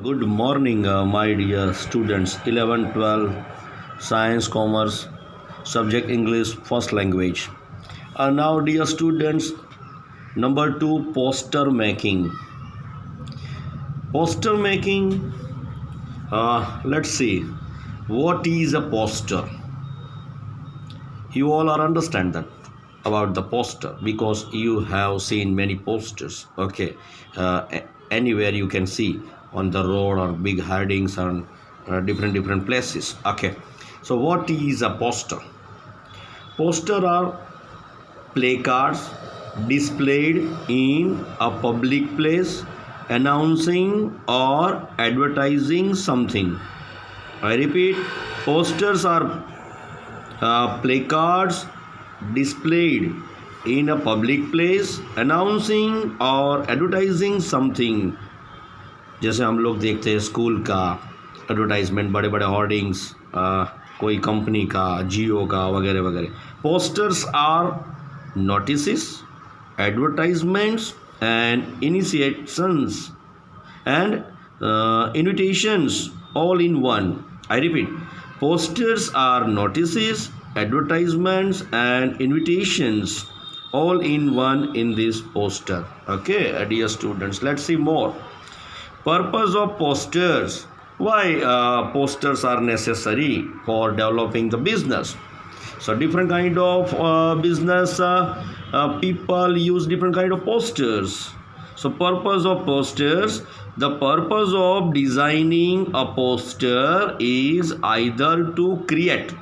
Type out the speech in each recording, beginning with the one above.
Good morning, my dear students. 11, 12, science, commerce, subject English, first language. Now, dear students, number 2, poster making. Poster making, let's see, what is a poster? You all are understand that about the poster because you have seen many posters. Okay, anywhere you can see on the road or big headings on different places. Okay, so what is a poster? Poster are placards displayed in a public place announcing or advertising something. I repeat, posters are placards displayed in a public place announcing और advertising something. जैसे हम लोग देखते हैं school का advertisement, बड़े बड़े hoardings, कोई कंपनी का, जियो का वगैरह वगैरह. Posters or notices, advertisements and initiations and invitations all in one. I repeat, posters are notices, advertisements and invitations all in one in this poster. Okay, dear students, let's see more. Purpose of posters. Why posters are necessary for developing the business? So different kind of business people use different kind of posters. So purpose of posters, the purpose of designing a poster is either to create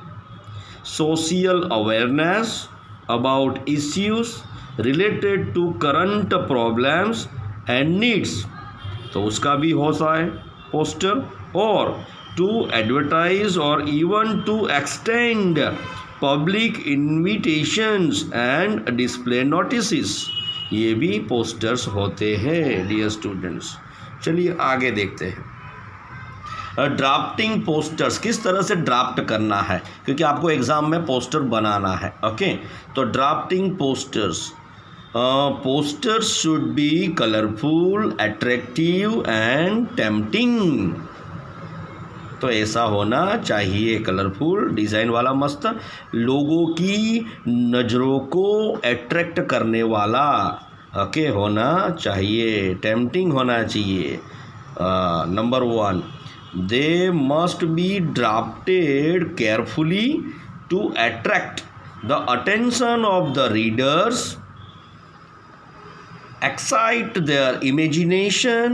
social awareness about issues related to current problems and needs, तो उसका भी होता है poster, और to advertise or even to extend public invitations and display notices. ये भी posters होते हैं डियर स्टूडेंट्स. चलिए आगे देखते हैं. ड्राफ्टिंग पोस्टर्स, किस तरह से ड्राफ्ट करना है, क्योंकि आपको एग्ज़ाम में पोस्टर बनाना है. ओके, तो drafting posters, posters should be colourful, attractive and tempting. तो ऐसा होना चाहिए, कलरफुल, डिज़ाइन वाला, मस्त, लोगों की नज़रों को अट्रैक्ट करने वाला. ओके, होना चाहिए, टेम्पटिंग होना चाहिए. Number 1, they must be drafted carefully to attract the attention of the readers, excite their imagination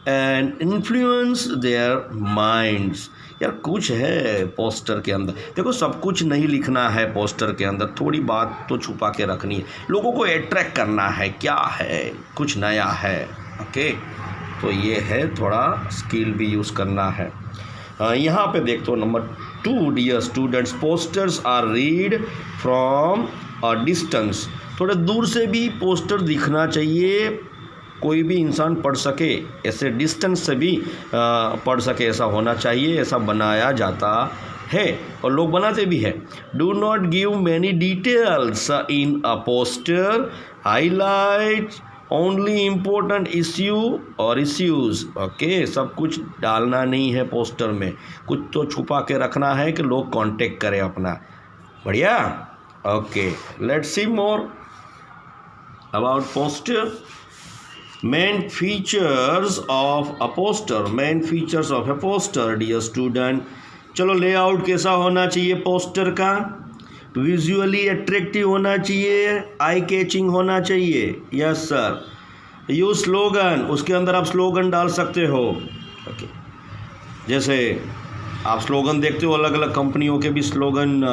and influence their minds. यार कुछ है पोस्टर के अंदर, देखो सब कुछ नहीं लिखना है पोस्टर के अंदर, थोड़ी बात तो छुपा के रखनी है, लोगों को अट्रैक्ट करना है, क्या है, कुछ नया है. ओके, तो ये है, थोड़ा स्किल भी यूज़ करना है. यहाँ पे देखते हो number 2 dear students, posters are read from a distance. थोड़े दूर से भी पोस्टर दिखना चाहिए, कोई भी इंसान पढ़ सके, ऐसे डिस्टेंस से भी पढ़ सके, ऐसा होना चाहिए. ऐसा बनाया जाता है और लोग बनाते भी हैं. Do not give many details in a poster, highlight only important issue और इश्यूज़. ओके, सब कुछ डालना नहीं है पोस्टर में, कुछ तो छुपा के रखना है कि लोग कांटेक्ट करें अपना. बढ़िया. Okay, let's see more about poster. Main features of a poster. Main features of a poster, dear student. चलो, लेआउट कैसा होना चाहिए पोस्टर का? विजुअली अट्रैक्टिव होना चाहिए, आई कैचिंग होना चाहिए. Yes sir. यूज स्लोगन, उसके अंदर आप स्लोगन डाल सकते हो. ओके, जैसे आप स्लोगन देखते हो, अलग अलग कंपनियों के भी स्लोगन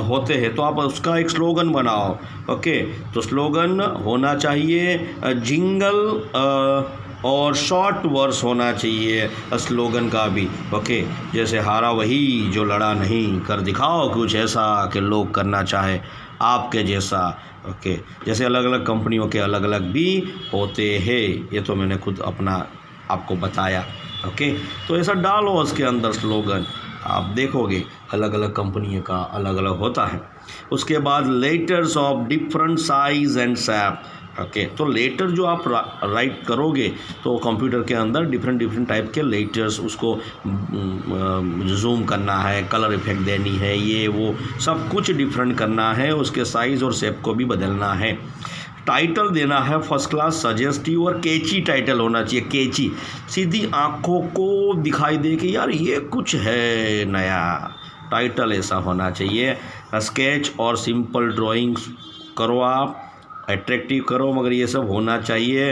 होते हैं, तो आप उसका एक स्लोगन बनाओ. ओके, तो स्लोगन होना चाहिए, जिंगल और शॉर्ट वर्स होना चाहिए स्लोगन का भी. ओके, जैसे हारा वही जो लड़ा नहीं, कर दिखाओ कुछ ऐसा कि लोग करना चाहे आपके जैसा. ओके, जैसे अलग अलग कंपनियों के अलग अलग भी होते हैं, ये तो मैंने खुद अपना आपको बताया. ओके, तो ऐसा डालो उसके अंदर स्लोगन, आप देखोगे अलग अलग कंपनी का अलग अलग होता है. उसके बाद letters of different size and shape, okay तो लेटर जो आप राइट करोगे तो कंप्यूटर के अंदर डिफरेंट टाइप के लेटर्स, उसको जूम करना है, कलर इफेक्ट देनी है, ये वो सब कुछ डिफरेंट करना है, उसके साइज़ और शेप को भी बदलना है। टाइटल देना है फर्स्ट क्लास, सजेस्टिव और कैची टाइटल होना चाहिए। कैची, सीधी आँखों को दिखाई दे कि यार ये कुछ है नया, टाइटल ऐसा होना चाहिए। स्केच और सिंपल ड्राइंग्स करो, आप अट्रैक्टिव करो, मगर ये सब होना चाहिए।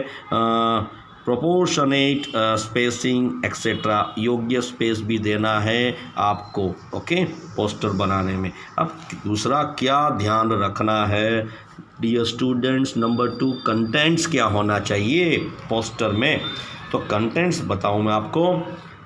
प्रोपोर्शनेट स्पेसिंग एक्सेट्रा, योग्य स्पेस भी देना है आपको, ओके, पोस्टर बनाने में। अब दूसरा क्या ध्यान रखना है डियर स्टूडेंट्स, नंबर 2 कंटेंट्स क्या होना चाहिए पोस्टर में। तो कंटेंट्स बताऊं मैं आपको,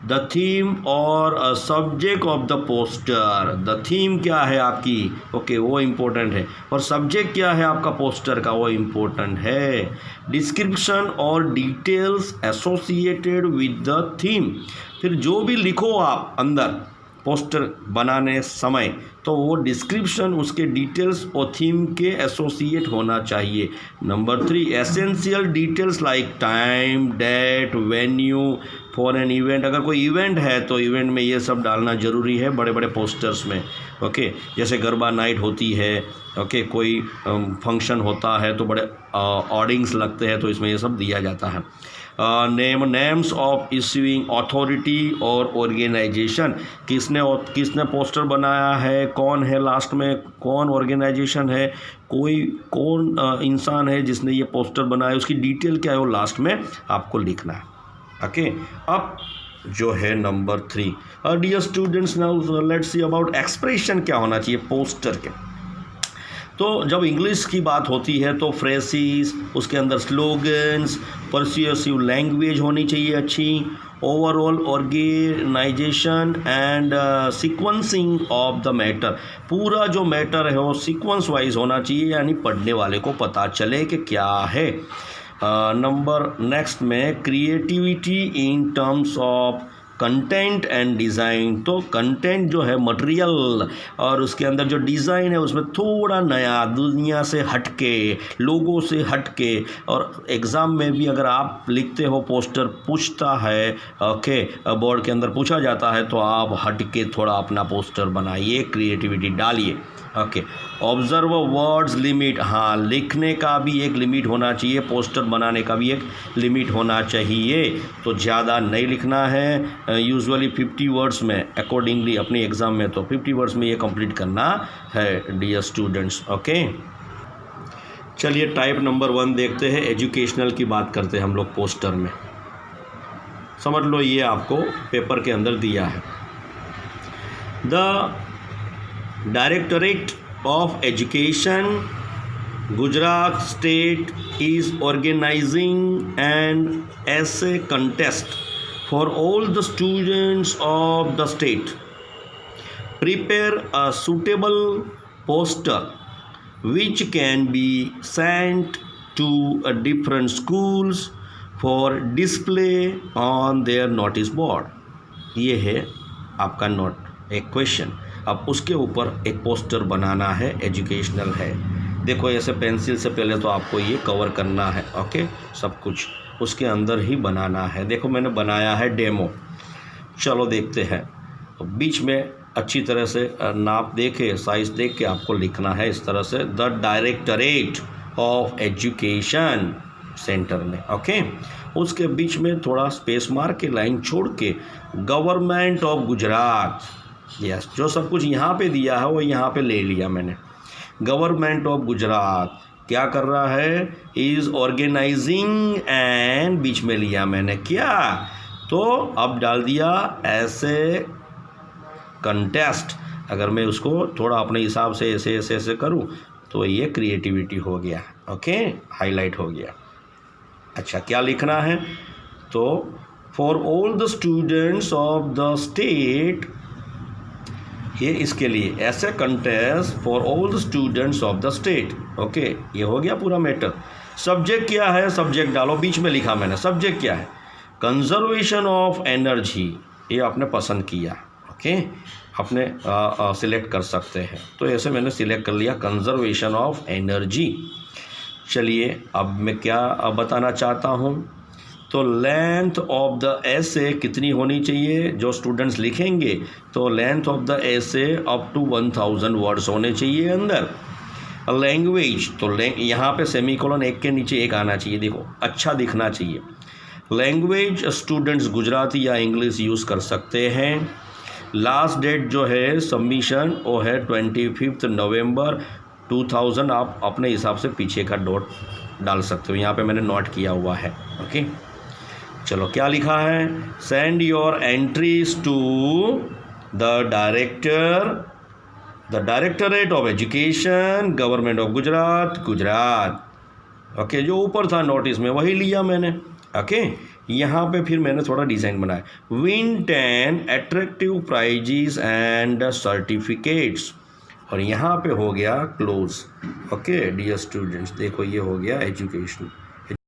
द थीम और subject of the poster. The theme क्या है आपकी, ओके, वो इम्पोर्टेंट है, और सब्जेक्ट क्या है आपका पोस्टर का, वो इम्पोर्टेंट है। डिस्क्रिप्शन और details associated with the theme, फिर जो भी लिखो आप अंदर पोस्टर बनाने समय, तो वो डिस्क्रिप्शन, उसके डिटेल्स और थीम के एसोसिएट होना चाहिए। Number 3 essential details like time, date, venue for an event. अगर कोई इवेंट है तो इवेंट में ये सब डालना ज़रूरी है बड़े बड़े पोस्टर्स में, ओके। जैसे गरबा नाइट होती है, ओके, कोई फंक्शन होता है तो बड़े ऑर्डिंग्स लगते हैं, तो इसमें ये सब दिया जाता है। नेम्स ऑफ इश्यूइंग अथॉरिटी और ऑर्गेनाइजेशन, किसने पोस्टर बनाया है, कौन है, लास्ट में कौन ऑर्गेनाइजेशन है, कौन इंसान है जिसने ये पोस्टर बनाया, उसकी डिटेल क्या है वो लास्ट में आपको लिखना है, ओके। अब जो है number 3, dear students, now let's see about expression क्या होना चाहिए पोस्टर के। तो जब इंग्लिश की बात होती है तो फ्रेसिस, उसके अंदर स्लोगन्स, परस्यूसिव लैंग्वेज होनी चाहिए अच्छी, overall organisation and sequencing of the matter. पूरा जो मैटर है वो सीक्वेंस वाइज होना चाहिए, यानी पढ़ने वाले को पता चले कि क्या है। नंबर नेक्स्ट में creativity in terms of content and design. तो कंटेंट जो है मटेरियल, और उसके अंदर जो डिज़ाइन है उसमें थोड़ा नया, दुनिया से हटके, लोगों से हटके। और एग्ज़ाम में भी अगर आप लिखते हो, पोस्टर पूछता है, ओके, बोर्ड के अंदर पूछा जाता है, तो आप हटके थोड़ा अपना पोस्टर बनाइए, क्रिएटिविटी डालिए, ओके। ऑब्जर्व वर्ड्स लिमिट, हाँ, लिखने का भी एक लिमिट होना चाहिए, पोस्टर बनाने का भी एक लिमिट होना चाहिए, तो ज़्यादा नहीं लिखना है। यूजुअली 50 वर्ड्स में, अकॉर्डिंगली अपनी एग्ज़ाम में तो 50 वर्ड्स में ये कंप्लीट करना है डियर स्टूडेंट्स, ओके। चलिए टाइप नंबर 1 देखते हैं, एजुकेशनल की बात करते हैं हम लोग पोस्टर में। समझ लो ये आपको पेपर के अंदर दिया है। The Directorate of Education, Gujarat State is organizing an essay contest for all the students of the state. Prepare a suitable poster which can be sent to different schools for display on their notice board. ये है आपका note, एक question. अब उसके ऊपर एक poster बनाना है, educational है। देखो ऐसे पेंसिल से पहले तो आपको ये कवर करना है, ओके, सब कुछ उसके अंदर ही बनाना है। देखो मैंने बनाया है डेमो, चलो देखते हैं। तो बीच में अच्छी तरह से नाप दे के, साइज़ देख के आपको लिखना है इस तरह से, the directorate of education centre में, ओके। उसके बीच में थोड़ा स्पेस मार के, लाइन छोड़ के, गवर्नमेंट ऑफ गुजरात, यस, जो सब कुछ यहाँ पे दिया है वो यहाँ पे ले लिया मैंने। गवर्नमेंट ऑफ गुजरात क्या कर रहा है, इज़ ऑर्गेनाइजिंग एंड बीच में लिया मैंने क्या, तो अब डाल दिया ऐसे कंटेस्ट। अगर मैं उसको थोड़ा अपने हिसाब से ऐसे ऐसे ऐसे करूँ तो ये क्रिएटिविटी हो गया, ओके, हाईलाइट हो गया। अच्छा क्या लिखना है, तो for all the students of the state, ये इसके लिए ऐसे contest for all the students of the state, okay, ये हो गया पूरा मैटर। सब्जेक्ट क्या है, सब्जेक्ट डालो, बीच में लिखा मैंने सब्जेक्ट क्या है, कंजर्वेशन ऑफ एनर्जी, ये आपने पसंद किया, ओके, अपने सिलेक्ट कर सकते हैं, तो ऐसे मैंने सिलेक्ट कर लिया कंजर्वेशन ऑफ एनर्जी। चलिए अब मैं क्या बताना चाहता हूँ, तो लेंथ ऑफ द एसे कितनी होनी चाहिए जो स्टूडेंट्स लिखेंगे, तो length of the essay up to 1000 words होने चाहिए अंदर। लैंग्वेज, तो यहाँ पे सेमीकोलन एक के नीचे एक आना चाहिए, देखो अच्छा दिखना चाहिए। लैंग्वेज स्टूडेंट्स गुजराती या इंग्लिश यूज़ कर सकते हैं। लास्ट डेट जो है सबमिशन वो है 25 नवंबर 2000। आप अपने हिसाब से पीछे का डॉट डाल सकते हो, यहाँ पे मैंने नोट किया हुआ है। ओके, चलो क्या लिखा है, send your entries to the directorate of education, government of Gujarat, Gujarat. Okay, जो ऊपर था नोटिस में वही लिया मैंने। ओके, यहाँ पे फिर मैंने थोड़ा डिज़ाइन बनाया, win 10 attractive prizes and certificates, और यहाँ पे हो गया क्लोज। ओके डियर स्टूडेंट्स, देखो ये हो गया एजुकेशन।